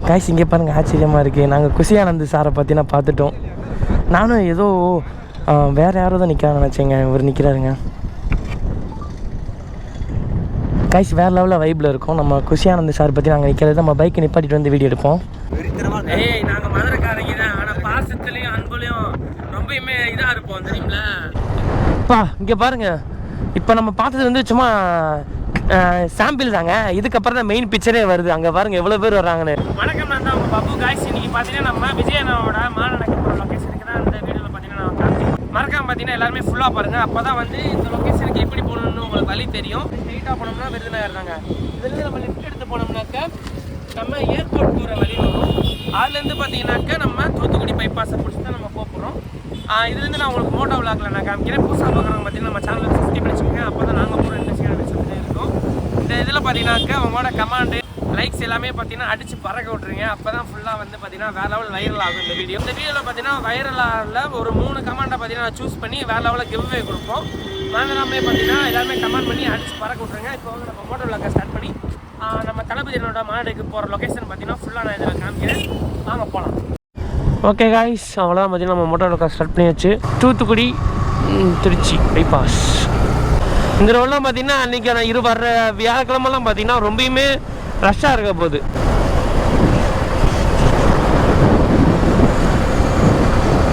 Guys இங்கே பாருங்கள் ஆச்சரியமாக இருக்குது. நாங்கள் குஷியானந்த் சாரை பற்றி நான் பார்த்துட்டோம். நானும் ஏதோ வேறு யாரோ தான் நிற்கிறான்னு நினச்சேங்க. இவர் நிற்கிறாருங்க. காய்ஸ் வேறு லெவலில் வைப்பில் இருக்கும். நம்ம குஷியானந்த் சார் பற்றி நாங்கள் நிற்கிறது நம்ம பைக்கை நிப்பாட்டிட்டு வந்து வீடியோ எடுப்போம். நாங்கள் மதுரைக்காரங்க தான், ஆனால் பாசத்துலேயும் அன்புலையும் ரொம்பவுமே இதாக இருப்போம் தெரியுங்களா. அப்பா இங்கே பாருங்கள், இப்போ நம்ம பார்த்தது வந்து சும்மா சாம்பிள் தாங்க. இதுக்கப்புறம் தான் மெயின் பிக்சரே வருது. அங்கே பாருங்கள் எவ்வளோ பேர் வர்றாங்கன்னு. வணக்கம், நான் தான் உங்கள் பாபு. காய்ஸ் இன்னைக்கு பார்த்தீங்கன்னா நம்ம விஜயனோட மாநடக்க போகிற லொக்கேஷனுக்கு தான் இந்த வீடியோவில் பார்த்தீங்கன்னா நான் காமிக்கிறேன். மறக்காம பார்த்தீங்கன்னா எல்லாருமே ஃபுல்லாக பாருங்கள். அப்போ தான் வந்து இந்த லொக்கேஷனுக்கு எப்படி போகணுன்னு உங்களுக்கு வழி தெரியும். ஸ்ட்ரெயிட்டாக போனோம்னா விருதுநகர் தாங்க. இதுலேருந்து நம்ம லிஃப்ட் எடுத்து போனோம்னாக்கா நம்ம ஏர்போர்ட் போகிற வழி வரும். அதுலேருந்து பார்த்தீங்கன்னாக்கா நம்ம தூத்துக்குடி பைபாஸை பிடிச்சி தான் நம்ம போகிறோம். இதுலேருந்து நான் உங்களுக்கு மோட்டோ விளாக்கில் நான் காமிக்கிறேன். புதுசாக பார்க்குறவங்க பார்த்தீங்கன்னா நம்ம சேனலை சப்ஸ்கிரைப் பண்ணி வச்சுக்கோங்க. அப்போ தான் நாங்கள் போகிற இண்டஸ்ட்ரியான விஷயத்துலேயே இருக்கும். இந்த இதில் பார்த்தீங்கன்னாக்கா அவங்களோட கமாண்டு லைக்ஸ் எல்லாமே பார்த்தீங்கன்னா அடித்து பறக்க விட்ருங்க. அப்போ தான் ஃபுல்லாக வந்து பார்த்தீங்கன்னா வேறு லெவல் வைரல் ஆகும் இந்த வீடியோ. இந்த வீடியோவில் பார்த்தீங்கன்னா வைரலில் ஒரு 3 கமாண்டை பார்த்தீங்கன்னா சூஸ் பண்ணி வேறு லெவலில் கிவ்வே கொடுப்போம். மறந்துடாமே பார்த்தீங்கன்னா எல்லாருமே கமெண்ட் பண்ணி அடித்து பறக்க விட்ருங்க. இப்போ வந்து நம்ம மோட்டோ விளாக்கை ஸ்டார்ட் பண்ணி நம்ம தளபதியோட மாநாடுக்கு போகிற லொக்கேஷன் பார்த்தீங்கன்னா ஃபுல்லாக நான் இதில் காமிக்கிறேன். வாங்க போகலாம். ஓகே காய்ஸ், அவ்வளோதான் பார்த்தீங்கன்னா நம்ம மோட்டோ விளாக்கை ஸ்டார்ட் பண்ணியாச்சு. தூத்துக்குடி திருச்சி பைபாஸ். இந்த ரோடெலாம் பார்த்தீங்கன்னா அன்றைக்கி நான் வர்ற வியாழக்கிழமெல்லாம் பார்த்தீங்கன்னா ரொம்பவுமே ரஷ்ஷாக இருக்க போகுது.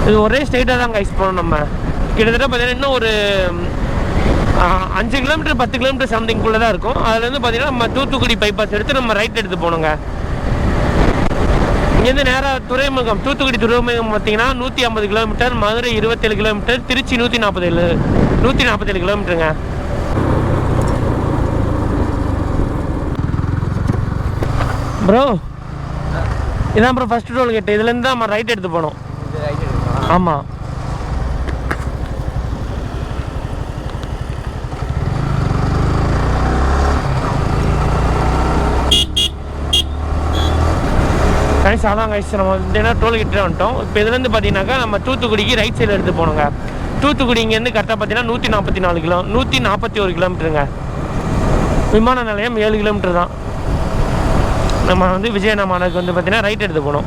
இது ஒரே ஸ்ட்ரெயிட்டாக தான் கைஸ் போகணும். நம்ம கிட்டத்தட்ட பார்த்தீங்கன்னா இன்னும் ஒரு 5 கிலோமீட்டர் 10 கிலோமீட்டர் சம்திங்குள்ளே தான் இருக்கும். அதுலேருந்து பார்த்தீங்கன்னா நம்ம தூத்துக்குடி பைபாஸ் எடுத்து நம்ம ரைட் எடுத்து போகணுங்க. இங்கேருந்து நேராக துறைமுகம், தூத்துக்குடி துறைமுகம் பார்த்தீங்கன்னா 150 கிலோமீட்டர், மதுரை 27 கிலோமீட்டர், திருச்சி 147 கிலோமீட்டருங்க. ப்ரோ இதான் ப்ரோ ஃபஸ்ட்டு டோல் கேட்டு. இதுலேருந்து தான் நம்ம ரைட் எடுத்து போனோம். ஆமாம், கைஸ் அதான் கைஸ் நம்ம இந்த டோல் கிட்டே வந்துட்டோம். இப்போ இதுலேருந்து பார்த்தீங்கன்னாக்கா நம்ம தூத்துக்குடிக்கு ரைட் சைடில் எடுத்து போனோங்க. தூத்துக்குடி இங்கேருந்து கரெக்டாக பார்த்தீங்கன்னா 141 கிலோமீட்டருங்க. விமான நிலையம் 7 கிலோமீட்டர் தான். நம்ம வந்து விஜயநகருக்கு வந்து பார்த்தீங்கன்னா ரைட் எடுத்து போனோம்.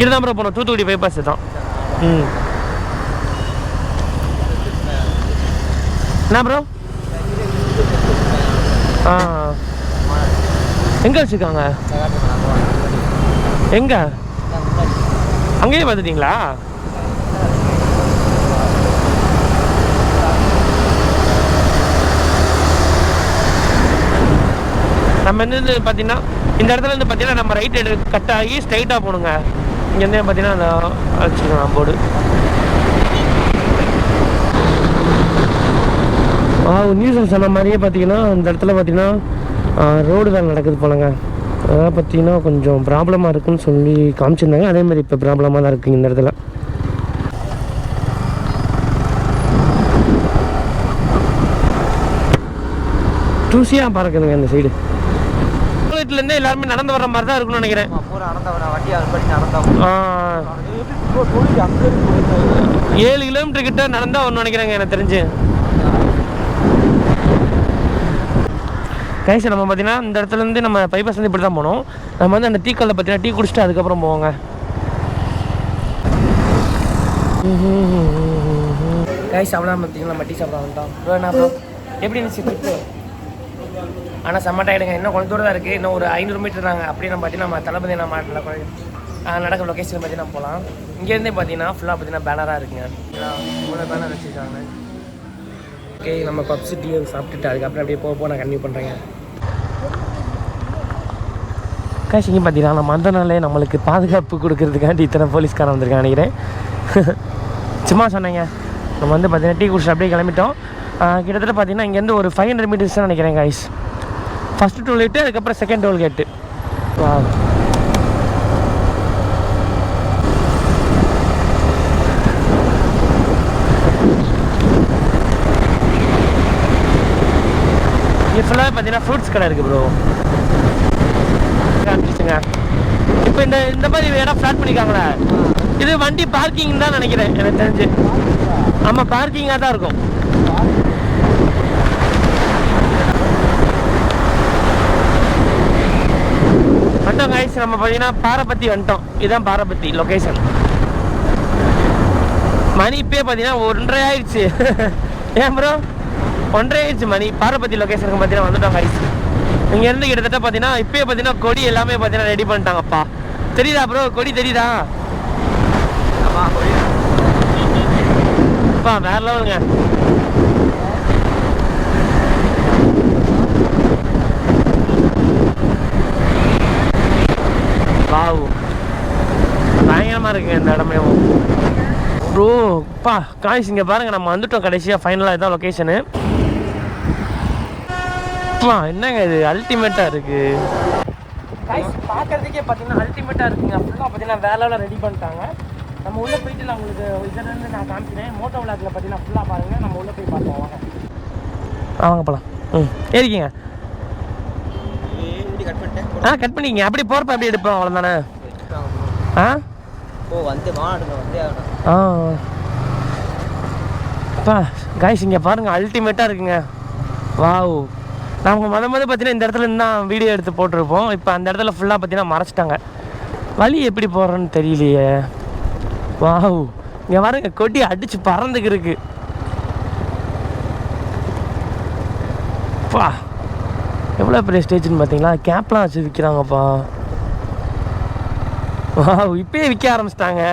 இதுதான் ப்ரோ போனோம், தூத்துக்குடி பைபாஸ் தான். என்ன ப்ரோ? எங்கே வச்சுருக்காங்க? எங்கே? அங்கேயே பார்த்துட்டிங்களா? நம்ம இருந்து பார்த்தீங்கன்னா இந்த இடத்துல இருந்து பார்த்தீங்கன்னா நம்ம ரைட் கட் ஆகி ஸ்ட்ரைட்டாக போகணுங்க. இங்கேருந்தே பார்த்தீங்கன்னா அந்த வச்சுக்கலாம் போர்டு. நியூஸில் சொன்ன மாதிரியே பார்த்தீங்கன்னா இந்த இடத்துல பார்த்தீங்கன்னா ரோடு வேலை நடக்குது போலங்க. அதான் பார்த்தீங்கன்னா கொஞ்சம் ப்ராப்ளமாக இருக்குதுன்னு சொல்லி காமிச்சிருந்தாங்க. அதேமாதிரி இப்போ ப்ராப்ளமாக தான் இருக்குங்க இந்த இடத்துல. தூசியாக பறக்குதுங்க இந்த சைடு. வீட்டிலேருந்து எல்லாருமே நடந்து வர மாதிரி தான் இருக்குன்னு நினைக்கிறேன். 7 கிலோமீட்டர் கிட்ட நடந்தா ஒன்று நினைக்கிறேங்க எனக்கு தெரிஞ்சு. கைஸ் நம்ம பார்த்தீங்கன்னா இந்த இடத்துலேருந்து நம்ம பைபாஸ் வந்து இப்படி தான் போனோம். நம்ம வந்து அந்த டீக்கல்ல பார்த்தீங்கன்னா டீ குடிச்சிட்டு அதுக்கப்புறம் போவாங்க. கைஸ் அவ்வளோ பார்த்தீங்கன்னா நம்ம டீ சாப்பிட வந்துட்டோம். ப்ரோ என்ன ப்ரோ எப்படி இருந்துச்சு ட்ரிப்பு? ஆனால் செம்ம டயர்டுங்க. இன்னும் கொஞ்சம் தூரம் தான் இருக்குது. இன்னும் ஒரு 500 மீட்டர் தாங்க. அப்படியே நம்ம பார்த்தீங்கன்னா நம்ம தளபதி நம்ம நடக்கிற லொக்கேஷன் பார்த்தீங்கன்னா போகலாம். இங்கேருந்தே பார்த்தீங்கன்னா ஃபுல்லாக பார்த்தீங்கன்னா பேனராக இருக்குங்க. இவ்வளோ பேனர் வச்சுருக்காங்க. ஓகே நம்ம பப்ஸ் டீ சாப்பிட்டுட்டு அதுக்கப்புறம் அப்படியே போக நான் கன்டினியூ பண்ணுறேங்க. காசு இங்கே பார்த்தீங்கன்னா நம்ம அந்த நாளே நம்மளுக்கு பாதுகாப்பு கொடுக்கறதுக்காண்டி இத்தனை போலீஸ்காரன் வந்திருக்காங்க நினைக்கிறேன். சும்மா சொன்னேங்க. நம்ம வந்து பார்த்தீங்கன்னா டீ குடிச்சிட்டு அப்படியே கிளம்பிட்டோம். கிட்டத்தட்ட பார்த்தீங்கன்னா இங்கேருந்து ஒரு 500 மீட்டர்ஸ் தான் நினைக்கிறேன் கைஸ். ஃபஸ்ட்டு டோல் கேட்டு அதுக்கப்புறம் செகண்ட் டோல் கேட்டு. இங்கே ஃபுல்லாக பார்த்தீங்கன்னா ஃப்ரூட்ஸ் கடை இருக்குது ப்ரோ. காமிச்சிச்சுங்க. இப்போ இந்த மாதிரி இடம் ஃப்ளாட் பண்ணிக்காங்களே, இது வண்டி பார்க்கிங் தான் நினைக்கிறேன் எனக்கு தெரிஞ்சு. ஆமாம் பார்க்கிங்காக தான் இருக்கும். வந்துட்டோம் கைஸ். நம்ம பார்த்தீங்கன்னா பாரபத்தி வந்துட்டோம். இதுதான் பாரபத்தி லொக்கேஷன். மணி இப்பயே பார்த்தீங்கன்னா 1:30 ஆயிடுச்சு. ஏன் ப்ரோ 1:30 ஆயிடுச்சு மணி. பாரபத்தி லொக்கேஷனுக்கு பார்த்தீங்கன்னா வந்துட்டோம் கைஸ். இங்கேருந்து கிட்டத்தட்ட பார்த்தீங்கன்னா இப்பயே பார்த்தீங்கன்னா கொடி எல்லாமே பார்த்தீங்கன்னா ரெடி பண்ணிட்டாங்கப்பா. தெரியுதா ப்ரோ கொடி தெரியுதா? அப்பா வேற லெவலுங்க. வாவ் பயங்கரமாக இருக்குங்க இந்த இடமே ப்ரோ. பா காய்ஸ் இங்கே பாருங்கள் நம்ம வந்துட்டோம் கடைசியாக. ஃபைனலாக இதுதான் லொக்கேஷனு. என்னங்க இது அல்டிமேட்டாக இருக்குது காய்ஸ். பார்க்குறதுக்கே பார்த்தீங்கன்னா அல்டிமேட்டாக இருக்குங்க. ஃபுல்லாக பார்த்தீங்கன்னா வேலையில் ரெடி பண்ணிட்டாங்க. நம்ம உள்ளே போயிட்டு நான் உங்களுக்கு இதிலேருந்து நான் காமிக்கிறேன். மோட்டோ விளாக்கில் பார்த்தீங்கன்னா ஃபுல்லாக பாருங்கள். நம்ம உள்ளே போய் பார்ப்போம் வாங்க. வாங்க போகலாம். ஏறிக்கிங்க. கட் பண்ணிக்கிங்க. அப்படி போகிறப்ப அப்படி எடுப்போம் அவ்வளோதானே. காய்ஸ் இங்கே பாருங்கள் அல்டிமேட்டாக இருக்குங்க. வாவ் நாங்கள் பார்த்தீங்கன்னா இந்த இடத்துல இருந்து தான் வீடியோ எடுத்து போட்டிருப்போம். இப்போ அந்த இடத்துல ஃபுல்லாக பார்த்தீங்கன்னா மறைச்சிட்டாங்க. வழி எப்படி போகிறோன்னு தெரியலையே. வாவ் இங்கே பாருங்க கொடி அடித்து பறந்துக்கு இருக்கு. பா எவ்வளோ பெரிய ஸ்டேஜ்னு பார்த்தீங்களா? கேப்லாம் வச்சு விற்கிறாங்கப்பா. வாவ் இப்பயே விற்க ஆரம்பிச்சிட்டாங்க.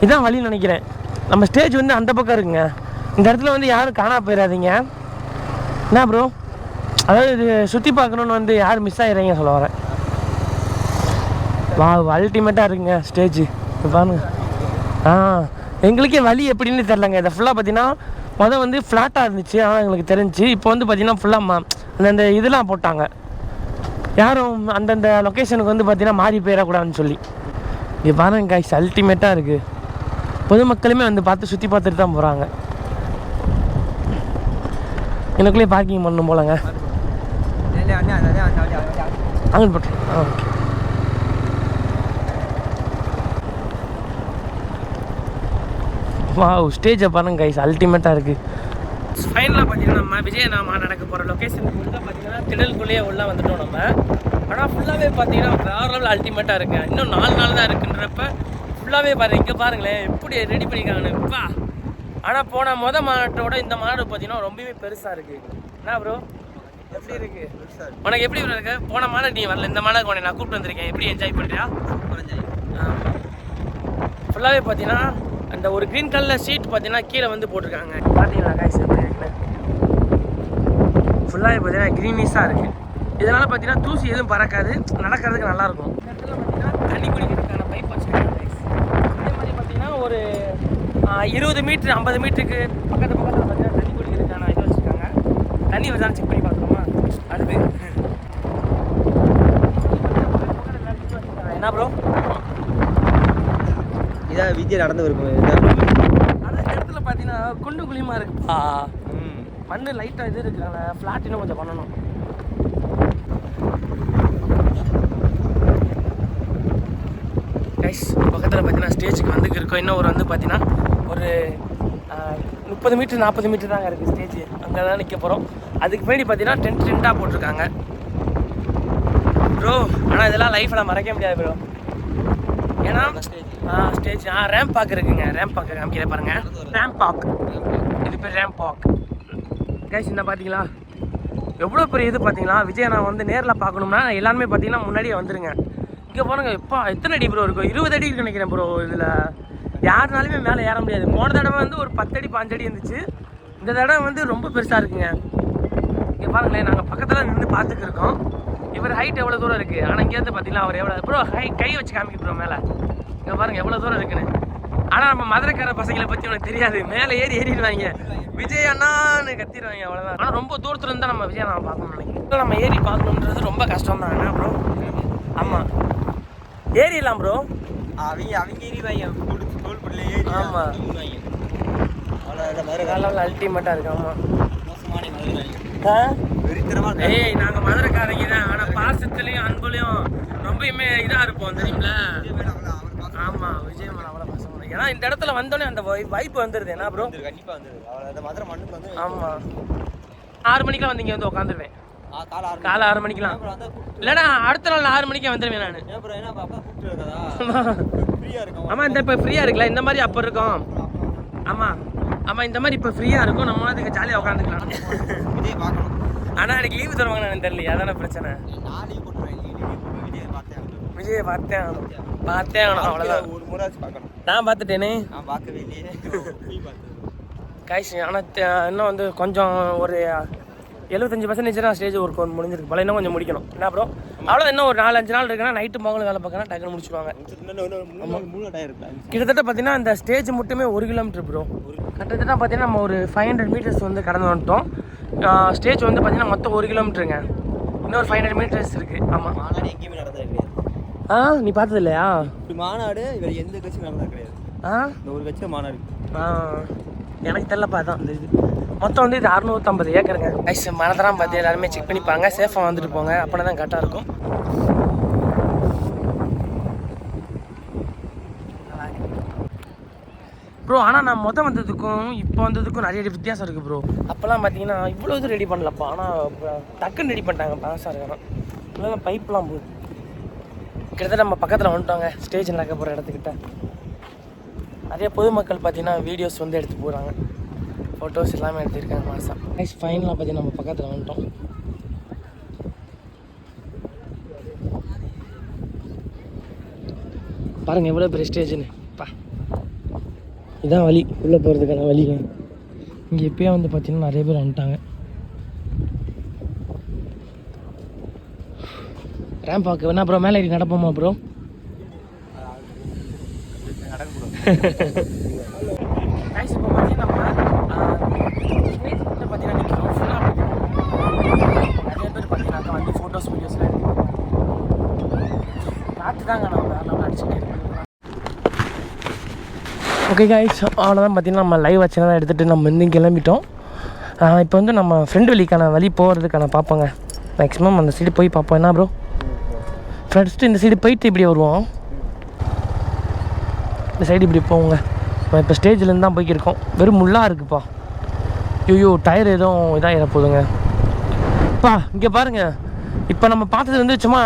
இதான் வழின்னு நினைக்கிறேன். நம்ம ஸ்டேஜ் வந்து அந்த பக்கம் இருக்குங்க. இந்த இடத்துல வந்து யாரும் காணாம போயிடாதீங்க. என்ன ப்ரோ அதாவது இது சுற்றி பார்க்கணுன்னு வந்து யாரும் மிஸ் ஆகிடுறீங்க சொல்ல வரேன். வாவ் அல்டிமேட்டாக இருக்குங்க ஸ்டேஜ். பாருங்க. எங்களுக்கே வழி எப்படின்னு தெரிலங்க. இதை ஃபுல்லாக பார்த்தீங்கன்னா மொதல் வந்து ஃப்ளாட்டாக இருந்துச்சு. ஆனால் எங்களுக்கு தெரிஞ்சு இப்போ வந்து பார்த்தீங்கன்னா ஃபுல்லாக அந்த இதெல்லாம் போட்டாங்க. யாரும் அந்தந்த லொக்கேஷனுக்கு வந்து பார்த்தீங்கன்னா மாறி போயிடக்கூடாதுன்னு சொல்லி. இங்கே பாருங்க காய்ஸ் அல்டிமேட்டாக இருக்குது. பொதுமக்களுமே வந்து பார்த்து சுற்றி பார்த்துட்டு தான் போகிறாங்க. எனக்குள்ளேயே பார்க்கிங் பண்ணணும் போலங்க. அங்கே போட்டு ஓகே. வாவ் ஸ்டேஜை பாருங்க கைஸ் அல்டிமேட்டாக இருக்குது. ஃபைனலாக பார்த்தீங்கன்னா நம்ம விஜயநாமா நடக்க போகிற லொக்கேஷனுக்கு உள்ளே பார்த்தீங்கன்னா திடலுக்குள்ளேயே உள்ளே வந்துட்டோம் நம்ம. ஆனால் ஃபுல்லாகவே பார்த்தீங்கன்னா வேறு லெவல் அல்டிமேட்டாக இருக்குது. இன்னும் 4 நாள் தான் இருக்குன்றப்ப ஃபுல்லாகவே பாருங்கள். இங்கே பாருங்களேன் எப்படி ரெடி பண்ணியிருக்காங்கன்னு. இப்போ ஆனால் போன மாநாட்டோட இந்த மாநாடு பார்த்தீங்கன்னா ரொம்பவே பெருசாக இருக்குது. என்ன ப்ரோ எப்படி இருக்குது உனக்கு? எப்படி இருக்கு? போன மாநாடு நீ வரல, இந்த மாநாடு உனக்கு நான் கூப்பிட்டு வந்திருக்கேன். எப்படி என்ஜாய் பண்ணுறியா? ஃபுல்லாகவே பார்த்தீங்கன்னா அந்த ஒரு க்ரீன் கலரில் சீட் பார்த்தீங்கன்னா கீழே வந்து போட்டிருக்காங்க. பார்த்தீங்களா காய்ஸ் எப்படி இருக்குன்னு? ஃபுல்லாகவே பார்த்தீங்கன்னா க்ரீனிஷாக இருக்குது. இதனால் பார்த்தீங்கன்னா தூசி எதுவும் பறக்காது, நடக்கிறதுக்கு நல்லாயிருக்கும். இந்த இடத்துல பார்த்தீங்கன்னா தண்ணி குடிக்கிறதுக்கான பைப் வச்சுருக்காங்க காய்ஸ். அதே மாதிரி பார்த்தீங்கன்னா ஒரு 20 மீட்டர் 50 மீட்டருக்கு பக்கத்தில் பார்த்தீங்கன்னா தண்ணி குடிக்கிறதுக்கான இது வச்சுருக்காங்க. தண்ணி வந்தாலும் செக் பண்ணி பார்க்கணுமா? அடுத்து என்ன ப்ரோ இதான் விஜய் நடந்து இருக்கும். ஆனால் இந்த இடத்துல பார்த்தீங்கன்னா குண்டு குழியமாக இருக்குப்பா. மண்ணு லைட்டாக இது இருக்குங்க. ஃப்ளாட் இன்னும் கொஞ்சம் பண்ணணும். கைஸ் பக்கத்தில் பார்த்தீங்கன்னா ஸ்டேஜுக்கு வந்து இருக்கோம். இன்னும் ஒரு வந்து பார்த்தீங்கன்னா ஒரு 30 மீட்டர் 40 மீட்டர் தாங்க இருக்குது ஸ்டேஜ். அங்கே தான் நிற்க போகிறோம். அதுக்கு முன்னாடி பார்த்தீங்கன்னா டென்ட்டாக போட்டிருக்காங்க ப்ரோ. ஆனால் இதெல்லாம் லைஃப்பில் மறக்க முடியாது ப்ரோ. ஏன்னா ஸ்டேஜ் ரேம்ப் பார்க் இருக்குங்க. ரேம்ப் பார்க் காமிக்கிற பாருங்க. ரேம்ப் பார்க் இது பேர் ரேம்ப் பார்க். கைஸ் என்ன பார்த்தீங்களா எவ்வளோ பெரிய இது பார்த்தீங்களா? விஜய் நான் வந்து நேரில் பார்க்கணும்னா எல்லாருமே பார்த்தீங்கன்னா முன்னாடியே வந்துடுங்க. இங்கே பாருங்க எப்போ எத்தனை அடி ப்ரோ இருக்கும்? 20 அடி இருக்கு நினைக்கிறேன் ப்ரோ. இதில் யாருனாலுமே மேலே ஏற முடியாது. போன தடவை வந்து ஒரு 10 அடி 5 அடி இருந்துச்சு. இந்த தடவை வந்து ரொம்ப பெருசாக இருக்குங்க. இங்கே பாருங்களேன் நாங்கள் பக்கத்தில் நின்று பார்த்துட்டு இருக்கோம். இவர் ஹைட் எவ்வளோ தூரம் இருக்குது? ஆனால் இங்கேருந்து பார்த்தீங்கன்னா அவர் எவ்வளோ ப்ரோ கை வச்சு காமிக்க ப்ரோ மேலே. இங்கே பாருங்கள் எவ்வளோ தூரம் இருக்குன்னு. ஆனால் நம்ம மதுரைக்கார பசங்களை பற்றி உனக்கு தெரியாது. மேலே ஏறிடுவாங்க விஜய் அண்ணான்னு கத்திடுவாங்க அவ்வளோதான். ஆனால் ரொம்ப தூரத்தில் இருந்தால் நம்ம விஜய் நான் பார்க்கணும்னு நினைக்கிறேன். நம்ம ஏறி பார்க்கணுன்றது ரொம்ப கஷ்டம் தான் என்ன ப்ரோ? ஆமாம் ஏறிடலாம் ப்ரோ. அவங்க ஏறிடுவாங்க. ஆமாம் அவ்வளோ அல்டிமேட்டாக இருக்கு. ஆமாம் ஏய் நாங்கள் மதுரைக்காரங்க தான். ஆனால் பாசத்துலேயும் அன்புலையும் ரொம்பயுமே இதாக இருப்போம் தெரியுங்களா? ஆமாம் விஜய் மேலே அவ்வளோ பாசம். ஏன்னா இந்த இடத்துல வந்தோடனே அந்த வைப்பு வந்துடுது என்ன ப்ரோ? கண்டிப்பாக வந்துடுது. மதுரை மண்ணுக்கு வந்து ஆமாம் 6 மணிக்கெலாம் வந்து இங்கே வந்து உட்காந்துருவேன். காலை 6 மணிக்கெலாம் இல்லைடா, அடுத்த நாள் 6 மணிக்கே வந்துடுவேன் நான். ஆமாம், இந்த இப்போ ஃப்ரீயாக இருக்குல்ல, இந்த மாதிரி அப்போ இருக்கும். ஆமாம் ஆமாம், இந்த மாதிரி இப்போ ஃப்ரீயாக இருக்கும், நம்மளாம் அதுக்கு ஜாலியாக உட்காந்துக்கலாம். ஆனால் எனக்கு லீவு தருவாங்க எனக்கு தெரியலையா, அதான பிரச்சனை. விஜயை பார்த்தேன் அவ்வளோதான். ஒரு முறை பார்க்கணும். நான் பார்த்துட்டேனே, நான் பார்க்கவே இல்லையே கைஸ். ஆனால் இன்னும் வந்து கொஞ்சம் ஒரு 75% தான் ஸ்டேஜ் ஒர்க் முடிஞ்சிருக்கு போல, இன்னும் கொஞ்சம் முடிக்கணும். என்ன ப்ரோ அவ்வளோ இன்னும் ஒரு 4-5 நாள் இருக்குன்னா நைட்டு பொங்கல் வேலை பார்க்கணும், டக்குன்னு முடிச்சுடுவாங்க. கிட்டத்தட்ட பார்த்தீங்கன்னா இந்த ஸ்டேஜ் மட்டுமே 1 கிலோமீட்டர் ப்ரோ. கிட்டத்தட்ட பார்த்தீங்கன்னா நம்ம ஒரு 500 மீட்டர்ஸ் வந்து கடந்து வந்துட்டோம். ஸ்டேஜ் வந்து பார்த்தீங்கன்னா மொத்தம் 1 கிலோமீட்டருங்க, இன்னொரு 500 மீட்டர்ஸ் இருக்குது. ஆமாம், மாநாடு எங்கேயுமே நடந்தது கிடையாது. நீ பார்த்தது இல்லையா மாநாடு? இவர் எந்த கட்சியும் நடந்தது கிடையாது. இந்த ஒரு கட்சியில் மாநாடு எனக்கு தெரியலப்பா. தான் இந்த இது மொத்தம் வந்து இது 650 ஏக்கருங்க. ஐஸ் மனதெல்லாம் பார்த்து எல்லாருமே செக் பண்ணிப்பாங்க, சேஃபாக வந்துட்டு போங்க, அப்படின்னா தான் கரெக்டாக இருக்கும். ப்ரோ ஆனால் நான் வந்ததுக்கும் இப்போ வந்ததுக்கும் நிறைய வித்தியாசம் இருக்குது ப்ரோ. அப்போல்லாம் பார்த்தீங்கன்னா இவ்வளோ இது ரெடி பண்ணலப்பா, ஆனால் டக்குன்னு ரெடி பண்ணிட்டாங்க. பாசாக இருக்கணும் இல்லைன்னா பைப்லாம் போகுது. கிட்டத்தட்ட நம்ம பக்கத்தில் வந்துட்டோங்க, ஸ்டேஜ் நடக்க போகிற இடத்துக்கிட்ட. நிறைய பொதுமக்கள் பார்த்தீங்கன்னா வீடியோஸ் வந்து எடுத்து போகிறாங்க, ஃபோட்டோஸ் எல்லாமே எடுத்துருக்காங்க. மாதம் நெக்ஸ்ட் ஃபைனலாக பார்த்தீங்கன்னா நம்ம பக்கத்தில் வந்துட்டோம். பாருங்கள் எவ்வளோ பெரிய ஸ்டேஜுன்னு. இதான் வழி, உள்ளே போகிறதுக்கான வழிங்க. இங்கே எப்போயே வந்து பார்த்தீங்கன்னா நிறைய பேர் வந்துட்டாங்க. ரேம்ப் பார்க்க வேணா ப்ரோ, மேலே ஏறி நடப்போமா ப்ரோ? இப்போ பார்த்தீங்கன்னா நம்ம பார்த்தீங்கன்னா நிற்கிறோம். ஃபுல்லாக நிறைய பேர் பார்த்தீங்கன்னா வந்து ஃபோட்டோஸ் வீடியோஸ்லாம் எடுக்கிறோம். காற்று தாங்க நம்ம வேறு அடிச்சுட்டே இருக்கோம். ஓகே கைஸ், அவ்வளோதான் பார்த்தீங்கன்னா நம்ம லைவ் வச்சுனா எடுத்துகிட்டு நம்ம வந்து கிளம்பிட்டோம். இப்போ வந்து நம்ம ஃப்ரெண்டு வழிக்கான வழி போகிறதுக்கான பார்ப்போங்க. மேக்ஸிமம் அந்த சைடு போய் பார்ப்போம். என்ன ப்ரோ, ஃபஸ்ட்டு இந்த சைடு போயிட்டு இப்படி வருவோம், இந்த சைடு இப்படி போவோங்க. இப்போ ஸ்டேஜ்லேருந்து தான் போய்க்கிருக்கோம். வெறும் முள்ளாக இருக்குப்பா. ஐயோ டயர் எதுவும் இதாக போதுங்க. அப்பா இங்கே பாருங்கள், இப்போ நம்ம பார்த்தது வந்து சும்மா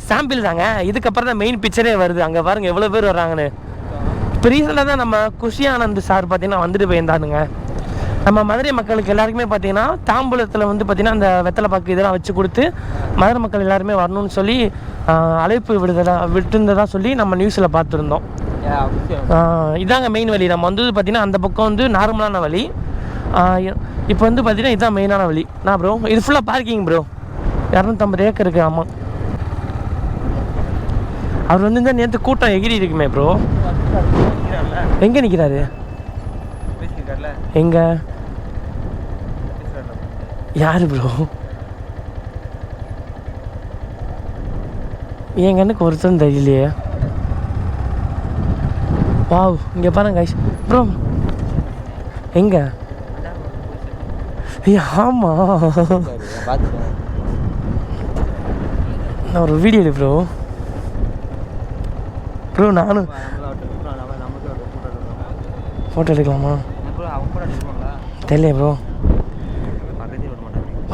சாம்பிள் தாங்க. இதுக்கப்புறம் தான் மெயின் பிக்சரே வருது. அங்கே பாருங்கள் எவ்வளோ பேர் வர்றாங்கன்னு. இப்போ ரீசெண்டாக தான் நம்ம குஷி ஆனந்த் சார் பார்த்தீங்கன்னா வந்துட்டு போயிருந்தானுங்க. நம்ம மதுரை மக்களுக்கு எல்லாருக்குமே பார்த்தீங்கன்னா தாம்பூலத்தில் வந்து பார்த்திங்கன்னா அந்த வெத்தலை பாக்கு இதெல்லாம் வச்சு கொடுத்து மதுரை மக்கள் எல்லாருமே வரணும்னு சொல்லி அழைப்பு விட்டுருந்ததாக சொல்லி நம்ம நியூஸில் பார்த்துருந்தோம். இதாங்க மெயின் வழி. நம்ம வந்து பார்த்திங்கன்னா அந்த பக்கம் வந்து நார்மலான வழி. இப்போ வந்து பார்த்திங்கன்னா இதுதான் மெயினான வழி. நான் ப்ரோ இது ஃபுல்லாக பார்க்கிங் ப்ரோ, 250 ஏக்கர் இருக்குது. ஆமாம், அவர் வந்து இந்த நேற்று கூட்டம் எகிரி இருக்குமே ப்ரோ. எங்கே நிற்கிறாரு? எங்கே? யார் ப்ரோ? என் கண்ணுக்கு ஒருத்தரும் தெரியலையே. வாவ், இங்கே பாருங்க கைஸ். ப்ரோ எங்கே? ஆமாம், நான் ஒரு வீடியோ எடு ப்ரோ. ப்ரோ நானும் ஃபோட்டோ எடுக்கலாமா? தெரியல ப்ரோ.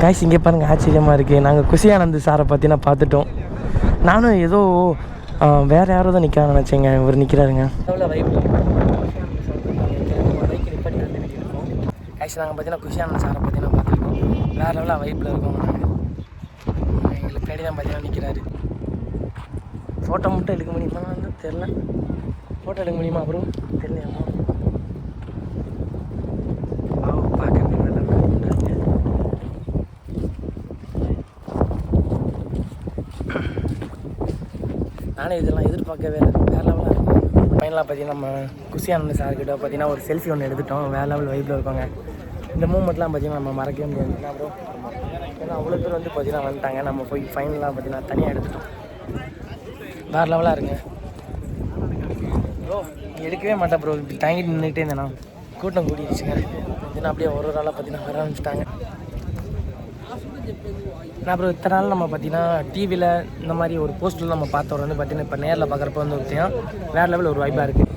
கைஸ் இங்கே பாருங்கள், ஆச்சரியமாக இருக்குது. நாங்கள் குஷி ஆனந்த் சாரை பற்றி நான் பார்த்துட்டோம். நானும் ஏதோ வேறு யாரோ தான் நிற்கிறான்னு நினச்சேங்க. இவர் நிற்கிறாருங்க. கைஸ் நாங்கள் பார்த்தீங்கன்னா குஷி ஆனந்த் சாரை பற்றி நான் பார்த்துருக்கோம். வேறு லெவலில் வைப்பில் இருக்கோம். நாங்கள் எங்களுக்கு பின்னாடி தான் பார்த்தீங்கன்னா நிற்கிறாரு. ஃபோட்டோ மட்டும் எடுக்க முடியுமான்னு தெரில. ஃபோட்டோ எடுக்க முடியுமா ப்ரோ? தெரியலையாம்மா. நானே இதெல்லாம் எதிர்பார்க்கவே இல்லை. வேறு லெவலாக இருக்கும். ஃபைனலாக பார்த்தீங்கன்னா நம்ம குஷி ஆனந்த் சார்கிட்ட பார்த்தீங்கன்னா ஒரு செல்ஃபி ஒன்று எடுத்துட்டோம். வேறு லெவல் வைப்பில் இருப்பாங்க. இந்த மூமெண்ட்லாம் பார்த்தீங்கன்னா நம்ம மறக்கவே முடியாது. என்ன ப்ரோ, ஏன்னா அவ்வளோ பேர் வந்து பார்த்தீங்கன்னா வந்துட்டாங்க. நம்ம போய் ஃபைனலாக பார்த்தீங்கன்னா தனியாக எடுத்துட்டோம். வேறு லெவலாக இருங்க ப்ரோ. எடுக்கவே மாட்டேன் ப்ரோ, இப்படி தாங்கிட்டு நின்றுட்டே இருந்தேண்ணா. கூட்டம் கூட்டிடுச்சுங்க. ஏன்னா அப்படியே ஒரு ஆளாக பார்த்தீங்கன்னா வர ஆரம்பிச்சிட்டாங்க. நான் அப்புறம் இத்தனை நாள் நம்ம பார்த்தீங்கன்னா டிவியில் இந்த மாதிரி ஒரு போஸ்டரில் நம்ம பார்த்தவர் வந்து பார்த்தீங்கன்னா இப்போ நேரில் பார்க்குறப்ப வந்து பார்த்தீங்கன்னா வேறு லெவலில் ஒரு வைப்பாக இருக்குது.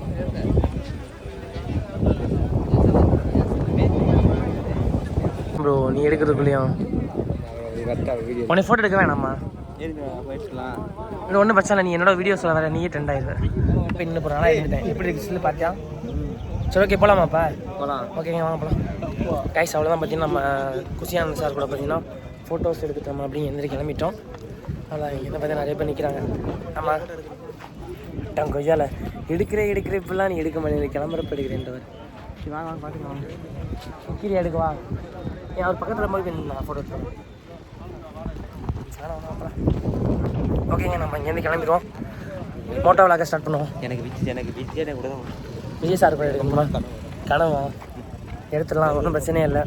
ப்ரோ நீ எடுக்கிறதுக்குள்ளேயும் உன்னை ஃபோட்டோ எடுக்க வேணாமா? இல்லை ஒன்றும் பிரச்சனை, நீ என்னோட வீடியோஸில் வர நீயே ட்ரெண்ட் ஆயிடுவேன். இப்போ இன்னும் போகிற நாளாக இருந்துட்டேன். எப்படி இருக்கு ஸ்டில் பார்த்தியா? சரி ஓகே போகலாமாப்பா? போகலாம். ஓகேங்க வாங்க போகலாம். கைஸ் அவ்வளோதான் பார்த்தீங்கன்னா நம்ம குஷியானந்த் சார் கூட பார்த்தீங்கன்னா ஃபோட்டோஸ் எடுத்துட்டோம் அப்படின்னு எந்திரி கிளம்பிட்டோம். அதான் இங்கே பார்த்தீங்கன்னா நிறைய பேர் நிற்கிறாங்க. ஆமாம் கொய்யால எடுக்கிற இப்பெல்லாம் நீ எடுக்க மாட்டேங்குது, கிளம்புறப்ப எடுக்கிறேன்றவர். வாங்க வாங்க பார்த்துக்கலாம். கீரை எடுக்கவா? ஏன் அவர் பக்கத்தில் போய் நான் ஃபோட்டோ எடுத்தேன். அப்புறம் ஓகேங்க நம்ம இங்கேருந்து கிளம்பிடுவோம். மோட்டோ விளாக ஸ்டார்ட் பண்ணுவோம். எனக்கு விஜய் கூட தான் விஜய் சார் கூட எடுக்கணுமா? கனவா எடுத்துடலாம், ஒன்றும் பிரச்சனையே இல்லை.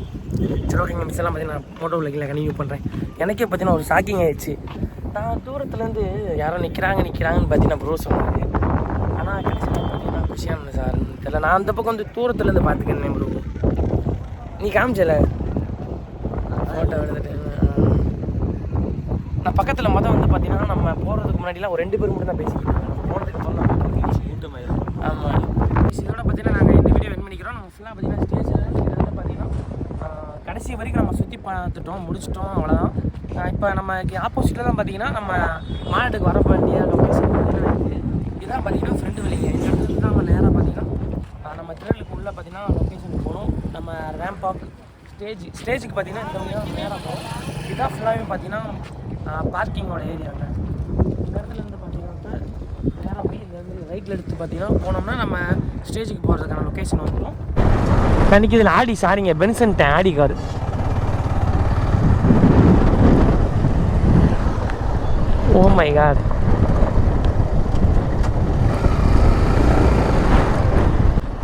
சரி ஓகேங்க மிஸ் எல்லாம் பார்த்தீங்கன்னா மோட்டோ விளாகில் கண்டினியூ பண்ணுறேன். எனக்கே பார்த்தீங்கன்னா ஒரு ஷாக்கிங் ஆகிடுச்சு. நான் தூரத்துலேருந்து யாரோ நிற்கிறாங்கன்னு பார்த்தீங்கன்னா ப்ரோ சொன்னாங்க. ஆனால் கடைசியில் பார்த்தீங்கன்னா குஷியானந்த் சார் தெரியல. நான் அந்த பக்கம் வந்து தூரத்துலேருந்து பார்த்துக்கிறேன் ப்ரோ. நீ காமிச்சல ஃபோட்டோ எடுத்துட்டு நான் பக்கத்தில் மொதல் வந்து பார்த்தீங்கன்னா நம்ம போகிறதுக்கு முன்னாடிலாம் ஒரு 2 பேர் மட்டும் தான் பேசிக்கிட்டோம். நம்ம போகிறதுக்கு அப்புறம் தான் ஆமாம். இதோட பார்த்தீங்கன்னா நாங்கள் இந்த வீடியோ வின் பண்ணிக்கிறோம். நம்ம ஃபுல்லாக பார்த்தீங்கன்னா ஸ்டேஜில் பார்த்தீங்கன்னா கடைசி வரைக்கும் நம்ம சுற்றி பார்த்துட்டோம், முடிச்சிட்டோம், அவ்வளோதான். இப்போ நம்ம ஆப்போசிட்டில் தான் பார்த்தீங்கன்னா நம்ம மாநாட்டுக்கு வர வேண்டிய லொக்கேஷன் பார்த்தீங்கன்னா இருக்குது. இதுதான் பார்த்தீங்கன்னா ஃப்ரெண்டு வெளிங்க. இந்த இடத்துல தான் நம்ம நேராக பார்த்தீங்கன்னா நம்ம திரளுக்கு உள்ளே பார்த்தீங்கன்னா லொக்கேஷனுக்கு போகணும். நம்ம ரேம்ப் ஆஃப் ஸ்டேஜுக்கு பார்த்தீங்கன்னா இந்த வழியாக நேராக போகும். இதுதான் ஃபுல்லாகவே பார்த்தீங்கன்னா பார்க்கிங்கோட ஏரியாங்க. இந்த இடத்துலேருந்து பார்த்தீங்கன்னா நேராக போய் இந்த இடத்துல ரைட்டில் எடுத்து பார்த்தீங்கன்னா போனோம்னா நம்ம ஸ்டேஜுக்கு போகிறதுக்கான லொக்கேஷன் வந்துடும். கண்டிக்கு இதில் ஆடி சாரிங்க பென்சன்ட்டேன் Audi car. Oh my God.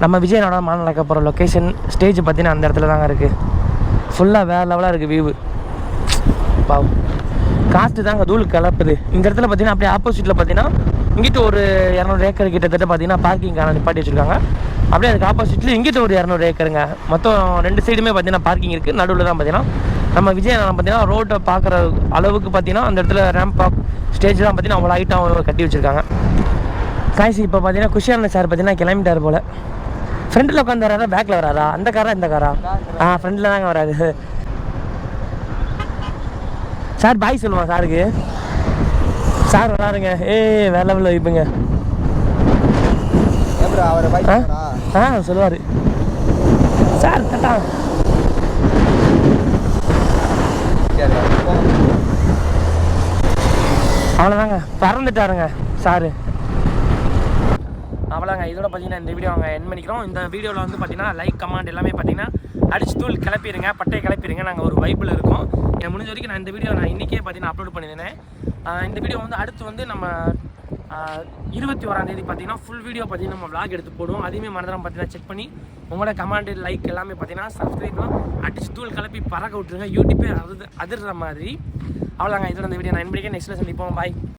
நம்ம விஜயனோட மாநாடு நடக்க போகிற லொக்கேஷன் ஸ்டேஜ் பார்த்தீங்கன்னா அந்த இடத்துல தாங்க இருக்குது. ஃபுல்லாக வேறு லெவலாக இருக்குது வியூவு. பாவ் காஸ்ட்டு தாங்க தூள் கலப்புது. இந்த இடத்துல பார்த்தீங்கன்னா அப்படியே ஆப்போசிட்டில் பார்த்தீங்கன்னா இங்கிட்ட ஒரு 200 ஏக்கர் கிட்டத்தட்ட பார்த்தீங்கன்னா பார்க்கிங்கான நிப்பாட்டி வச்சுருக்காங்க. அப்படியே அதுக்கு ஆப்போசிட்டில் இங்கிட்ட ஒரு 200 ஏக்கருங்க. மொத்தம் 2 சைடுமே பார்த்தீங்கன்னா பார்க்கிங் இருக்குது. நடுவில் தான் பார்த்தீங்கன்னா நம்ம விஜயநகரம் பார்த்தீங்கன்னா ரோட்டை பார்க்குற அளவுக்கு பார்த்தீங்கன்னா அந்த இடத்துல ரேம்ப் வாக் ஸ்டேஜ் தான் பார்த்தீங்கன்னா அவ்வளோ ஹைட்டாக கட்டி வச்சுருக்காங்க. காய்ச்சி இப்போ பார்த்தீங்கன்னா குஷியானந்த் சார் பார்த்தீங்கன்னா கிளம்பிட்டார் போல். ஃப்ரெண்டில் உட்காந்து வராரா பேக்கில் வராரா? அந்த காரா இந்த காரா? ஃப்ரெண்டில் தாங்க வராது. சார் பாய் சொல்லுவான் சாருக்கு. சார் வராருங்க. வேற லெவலில் வைப்புங்க. சொல்லுவார் சார் கட்டா. அவ்வளோதாங்க பறந்துட்டாருங்க சாரு. அவ்வளோங்க இதோட பார்த்தீங்கன்னா இந்த வீடியோ நாங்கள் என் பண்ணிக்கிறோம். இந்த வீடியோவில் வந்து பார்த்தீங்கன்னா லைக் கமெண்ட் எல்லாமே பார்த்தீங்கன்னா அடிச்சு தூள் கிளப்பிடுங்க, பட்டையை கிளப்பிடுங்க. நாங்கள் ஒரு வைப்பில் இருக்கோம். எனக்கு முடிஞ்ச வரைக்கும் நான் இந்த வீடியோ இன்றைக்கே பார்த்தீங்கன்னா அப்லோட் பண்ணியிருந்தேன். இந்த வீடியோ வந்து அடுத்து வந்து நம்ம 21ஆம் தேதி பார்த்தீங்கன்னா ஃபுல் வீடியோ பார்த்தீங்கன்னா நம்ம vlog எடுத்து போடுவோம். அதையுமே மறந்துடாம பார்த்தீங்கன்னா செக் பண்ணி உங்களோட கமெண்ட் லைக் எல்லாமே பார்த்தீங்கன்னா சப்ஸ்கிரைப்லாம் அடிச்சு தூள் கிளப்பி பறக்க விட்டுருங்க. யூடியூப்பே அதிர்ற மாதிரி. அவ்வளோதாங்க இதோட இந்த வீடியோ நான் நெக்ஸ்ட்டில் சந்திப்போம். பாய்.